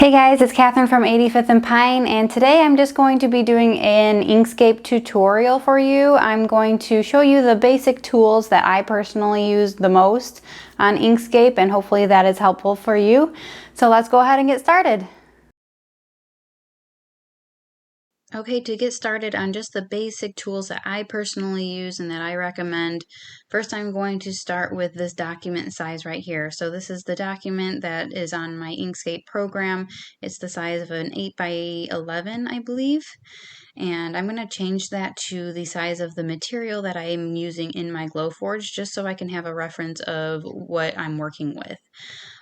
Hey guys, it's Catherine from 85th and Pine, and today I'm just going to be doing an Inkscape tutorial for you. I'm going to show you the basic tools that I personally use the most on Inkscape, and hopefully that is helpful for you. So let's go ahead and get started. Okay, to get started on just the basic tools that I personally use and that I recommend, first I'm going to start with this document size right here. So this is the document that is on my Inkscape program. It's the size of an 8 by 11, I believe. And I'm going to change that to the size of the material that I am using in my Glowforge, just so I can have a reference of what I'm working with.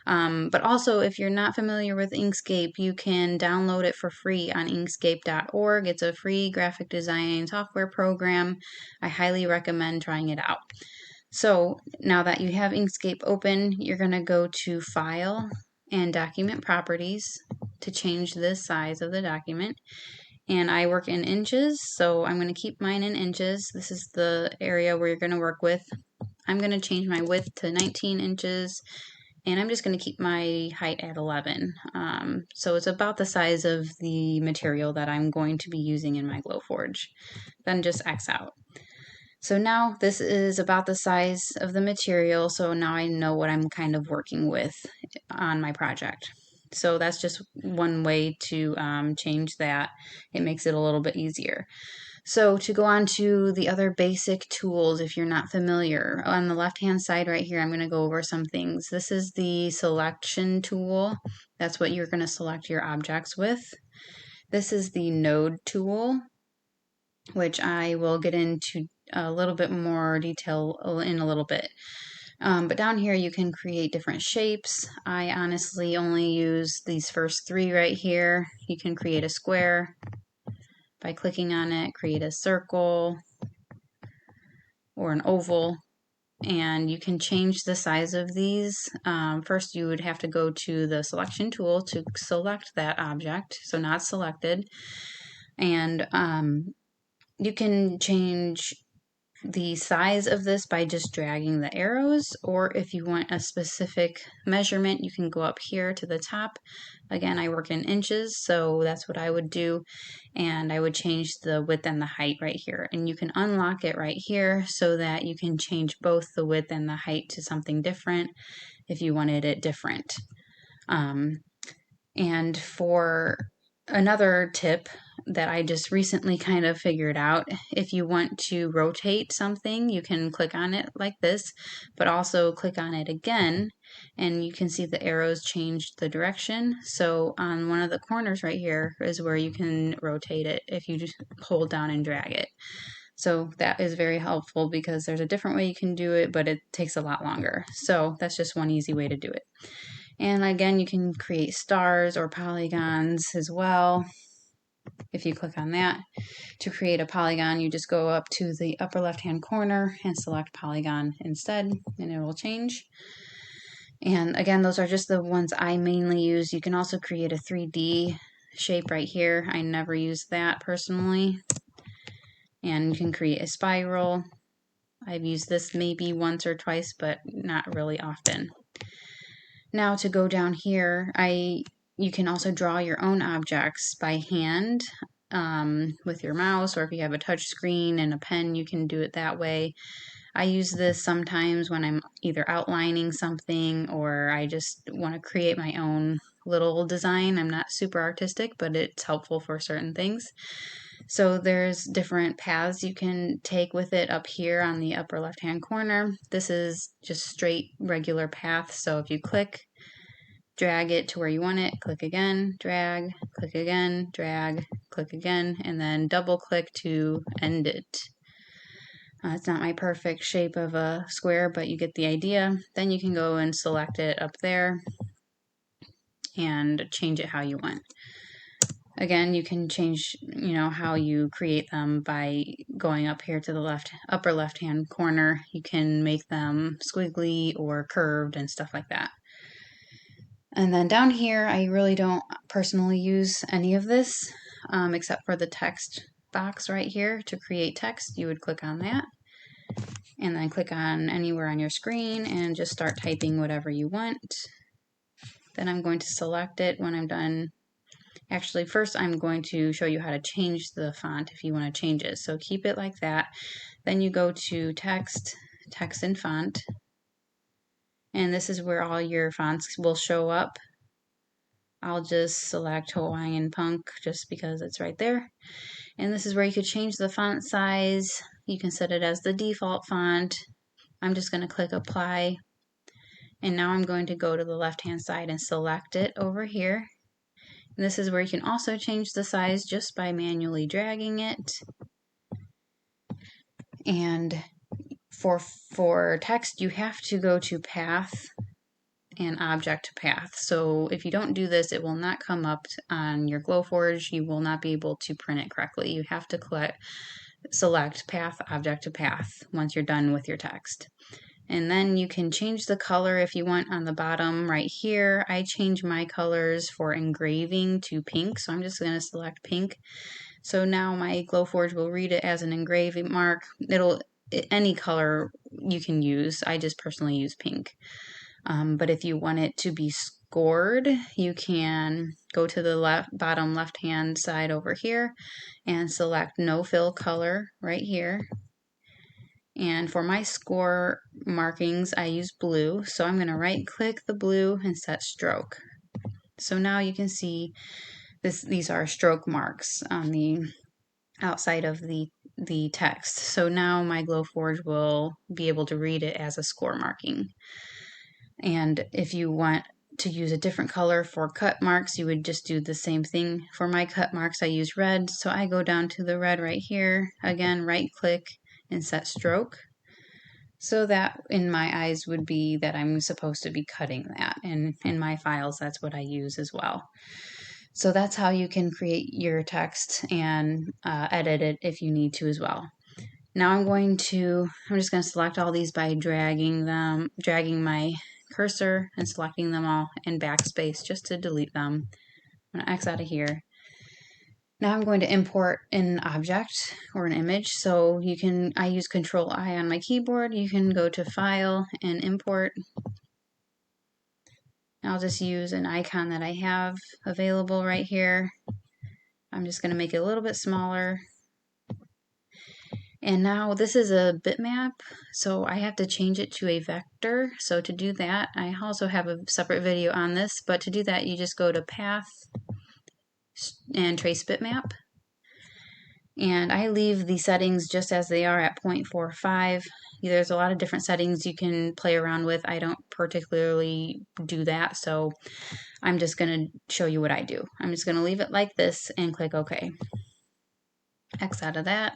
But also, if you're not familiar with Inkscape, you can download it for free on inkscape.org. It's a free graphic design software program. I highly recommend trying it out. So now that you have Inkscape open, you're going to go to File and Document Properties to change the size of the document. And I work in inches, so I'm going to keep mine in inches. This is the area where you're going to work with. I'm going to change my width to 19 inches. And I'm just going to keep my height at 11. So it's about the size of the material that I'm going to be using in my Glowforge. Then just X out. So now this is about the size of the material, so now I know what I'm kind of working with on my project. So that's just one way to change that. It makes it a little bit easier. So to go on to the other basic tools, if you're not familiar, on the left-hand side right here, I'm going to go over some things. This is the selection tool. That's what you're going to select your objects with. This is the node tool, which I will get into a little bit more detail in a little bit. But down here you can create different shapes. I honestly only use these first three right here. You can create a square by clicking on it, create a circle or an oval, and you can change the size of these. First you would have to go to the selection tool to select that object, so not selected, and you can change the size of this by just dragging the arrows, or if you want a specific measurement, you can go up here to the top. Again, I work in inches, so that's what I would do, and I would change the width and the height right here, and you can unlock it right here so that you can change both the width and the height to something different if you wanted it different. And for another tip that I just recently kind of figured out, if you want to rotate something, you can click on it like this, but also click on it again, and you can see the arrows change the direction. So on one of the corners right here is where you can rotate it if you just hold down and drag it. So that is very helpful because there's a different way you can do it, but it takes a lot longer. So that's just one easy way to do it. And again, you can create stars or polygons as well. If you click on that, to create a polygon, you just go up to the upper left-hand corner and select polygon instead, and it will change. And again, those are just the ones I mainly use. You can also create a 3D shape right here. I never use that personally. And you can create a spiral. I've used this maybe once or twice, but not really often. Now to go down here, you can also draw your own objects by hand with your mouse, or if you have a touch screen and a pen, you can do it that way. I use this sometimes when I'm either outlining something or I just want to create my own little design. I'm not super artistic, but it's helpful for certain things. So there's different paths you can take with it up here on the upper left-hand corner. This is just straight regular path. So if you click, drag it to where you want it, click again, drag, click again, drag, click again, and then double click to end it. It's not my perfect shape of a square, but you get the idea. Then you can go and select it up there and change it how you want. Again, you can change, how you create them by going up here to the upper left-hand corner. You can make them squiggly or curved and stuff like that. And then down here, I really don't personally use any of this, except for the text box right here. To create text, you would click on that, and then click on anywhere on your screen and just start typing whatever you want. Then I'm going to select it when I'm done. Actually, first I'm going to show you how to change the font if you want to change it. So keep it like that. Then you go to text, text and font. And this is where all your fonts will show up. I'll just select Hawaiian Punk just because it's right there. And this is where you could change the font size. You can set it as the default font. I'm just going to click apply. And now I'm going to go to the left hand side and select it over here. And this is where you can also change the size just by manually dragging it. And for text, you have to go to path and object path. So if you don't do this, it will not come up on your Glowforge. You will not be able to print it correctly. You have to select path, object to path once you're done with your text. And then you can change the color if you want on the bottom right here. I change my colors for engraving to pink, so I'm just going to select pink. So now my Glowforge will read it as an engraving mark. Any color you can use. I just personally use pink. But if you want it to be scored, you can go to the bottom left hand side over here and select no fill color right here. And for my score markings, I use blue. So I'm going to right click the blue and set stroke. So now you can see these are stroke marks on the outside of the text. So now my Glowforge will be able to read it as a score marking. And if you want to use a different color for cut marks, you would just do the same thing. For my cut marks, I use red. So I go down to the red right here. Again, right click and set stroke. So that in my eyes would be that I'm supposed to be cutting that. And in my files, that's what I use as well. So that's how you can create your text and edit it if you need to as well. Now I'm just going to select all these by dragging my cursor and selecting them all and backspace just to delete them. I'm going to X out of here. Now I'm going to import an object or an image. So I use Control I on my keyboard. You can go to File and Import. I'll just use an icon that I have available right here. I'm just going to make it a little bit smaller. And now this is a bitmap, so I have to change it to a vector. So to do that, I also have a separate video on this, but to do that, you just go to Path and Trace Bitmap. And I leave the settings just as they are at 0.45. There's a lot of different settings you can play around with. I don't particularly do that, so I'm just going to show you what I do. I'm just going to leave it like this and click OK. X out of that.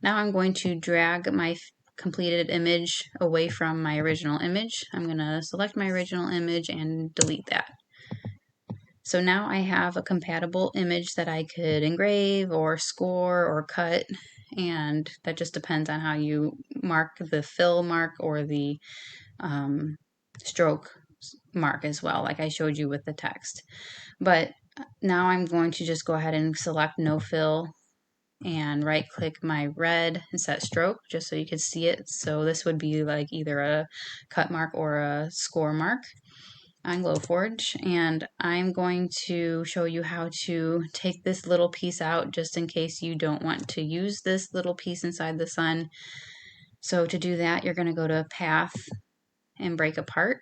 Now I'm going to drag my completed image away from my original image. I'm going to select my original image and delete that. So now I have a compatible image that I could engrave or score or cut, and that just depends on how you mark the fill mark or the stroke mark as well, like I showed you with the text. But now I'm going to just go ahead and select no fill and right click my red and set stroke just so you can see it. So this would be like either a cut mark or a score mark on Glowforge, and I'm going to show you how to take this little piece out just in case you don't want to use this little piece inside the sun. So to do that, you're going to go to Path and Break Apart.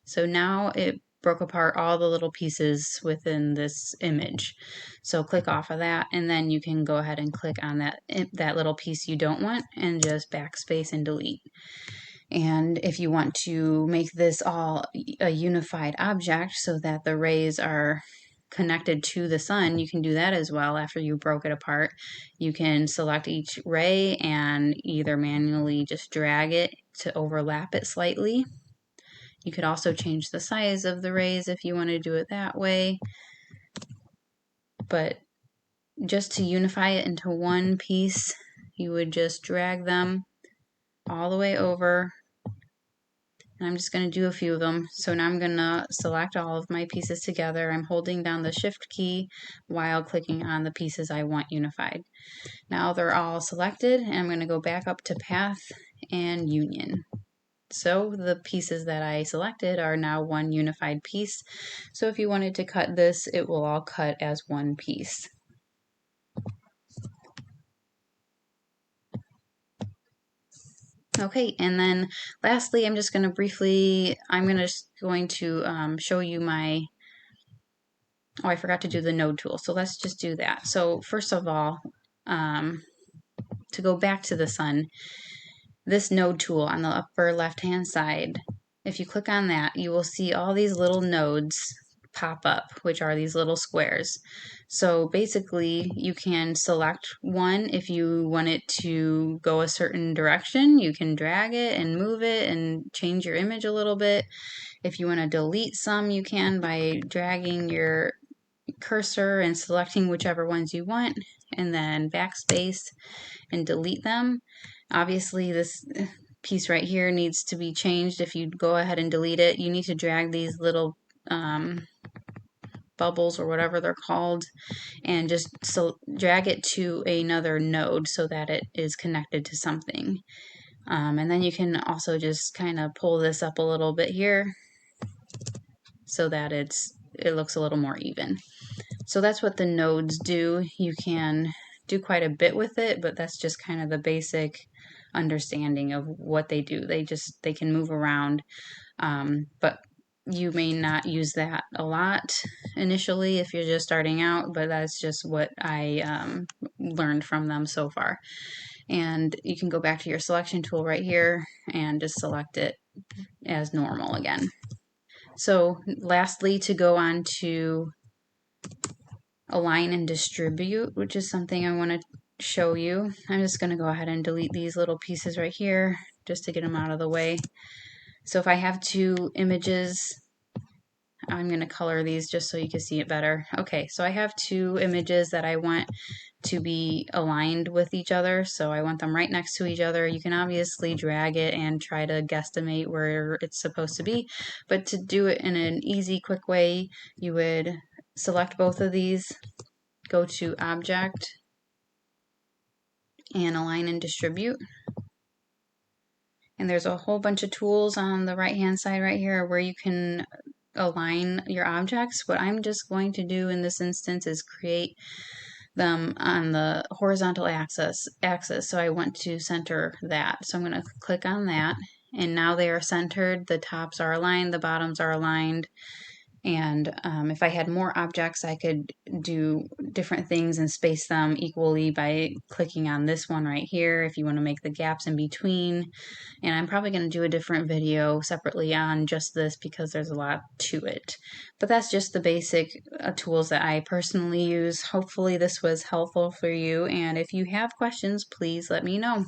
So now it broke apart all the little pieces within this image. So click off of that, and then you can go ahead and click on that little piece you don't want and just backspace and delete. And if you want to make this all a unified object so that the rays are connected to the sun, you can do that as well. After you broke it apart, you can select each ray and either manually just drag it to overlap it slightly. You could also change the size of the rays if you want to do it that way. But just to unify it into one piece, you would just drag them all the way over. And I'm just going to do a few of them. So now I'm going to select all of my pieces together. I'm holding down the Shift key while clicking on the pieces I want unified. Now they're all selected, and I'm going to go back up to Path and Union. so the pieces that I selected are now one unified piece. So if you wanted to cut this, it will all cut as one piece. Okay, and then lastly, I'm just going to briefly, going to show you my, oh, I forgot to do the node tool. So let's just do that. So first of all, to go back to the sun, this node tool on the upper left-hand side, if you click on that, you will see all these little nodes pop up, which are these little squares. So basically, you can select one if you want it to go a certain direction. You can drag it and move it and change your image a little bit. If you want to delete some, you can by dragging your cursor and selecting whichever ones you want, and then backspace and delete them. Obviously, this piece right here needs to be changed. If you go ahead and delete it, you need to drag these little bubbles or whatever they're called and just drag it to another node so that it is connected to something. And then you can also just kind of pull this up a little bit here so that it looks a little more even. So that's what the nodes do. You can do quite a bit with it, but that's just kind of the basic understanding of what they do. They can move around, but you may not use that a lot initially if you're just starting out, but that's just what I learned from them so far. And you can go back to your selection tool right here and just select it as normal again. So lastly, to go on to align and distribute, which is something I want to show you. I'm just going to go ahead and delete these little pieces right here just to get them out of the way. So if I have two images, I'm going to color these just so you can see it better. Okay, so I have two images that I want to be aligned with each other, so I want them right next to each other. You can obviously drag it and try to guesstimate where it's supposed to be, but to do it in an easy, quick way, you would select both of these, go to Object, and Align and Distribute. And there's a whole bunch of tools on the right-hand side right here where you can align your objects. What I'm just going to do in this instance is create them on the horizontal axis. So I want to center that. So I'm going to click on that, and now they are centered. The tops are aligned, the bottoms are aligned. And if I had more objects, I could do different things and space them equally by clicking on this one right here if you want to make the gaps in between. And I'm probably going to do a different video separately on just this because there's a lot to it. But that's just the basic tools that I personally use. Hopefully this was helpful for you. And if you have questions, please let me know.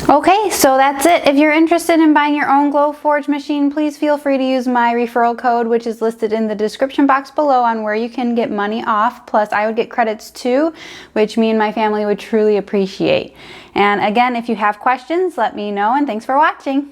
Okay, so that's it. If you're interested in buying your own Glowforge machine, please feel free to use my referral code, which is listed in the description box below, on where you can get money off. Plus, I would get credits too, which me and my family would truly appreciate. And again, if you have questions, let me know, and thanks for watching.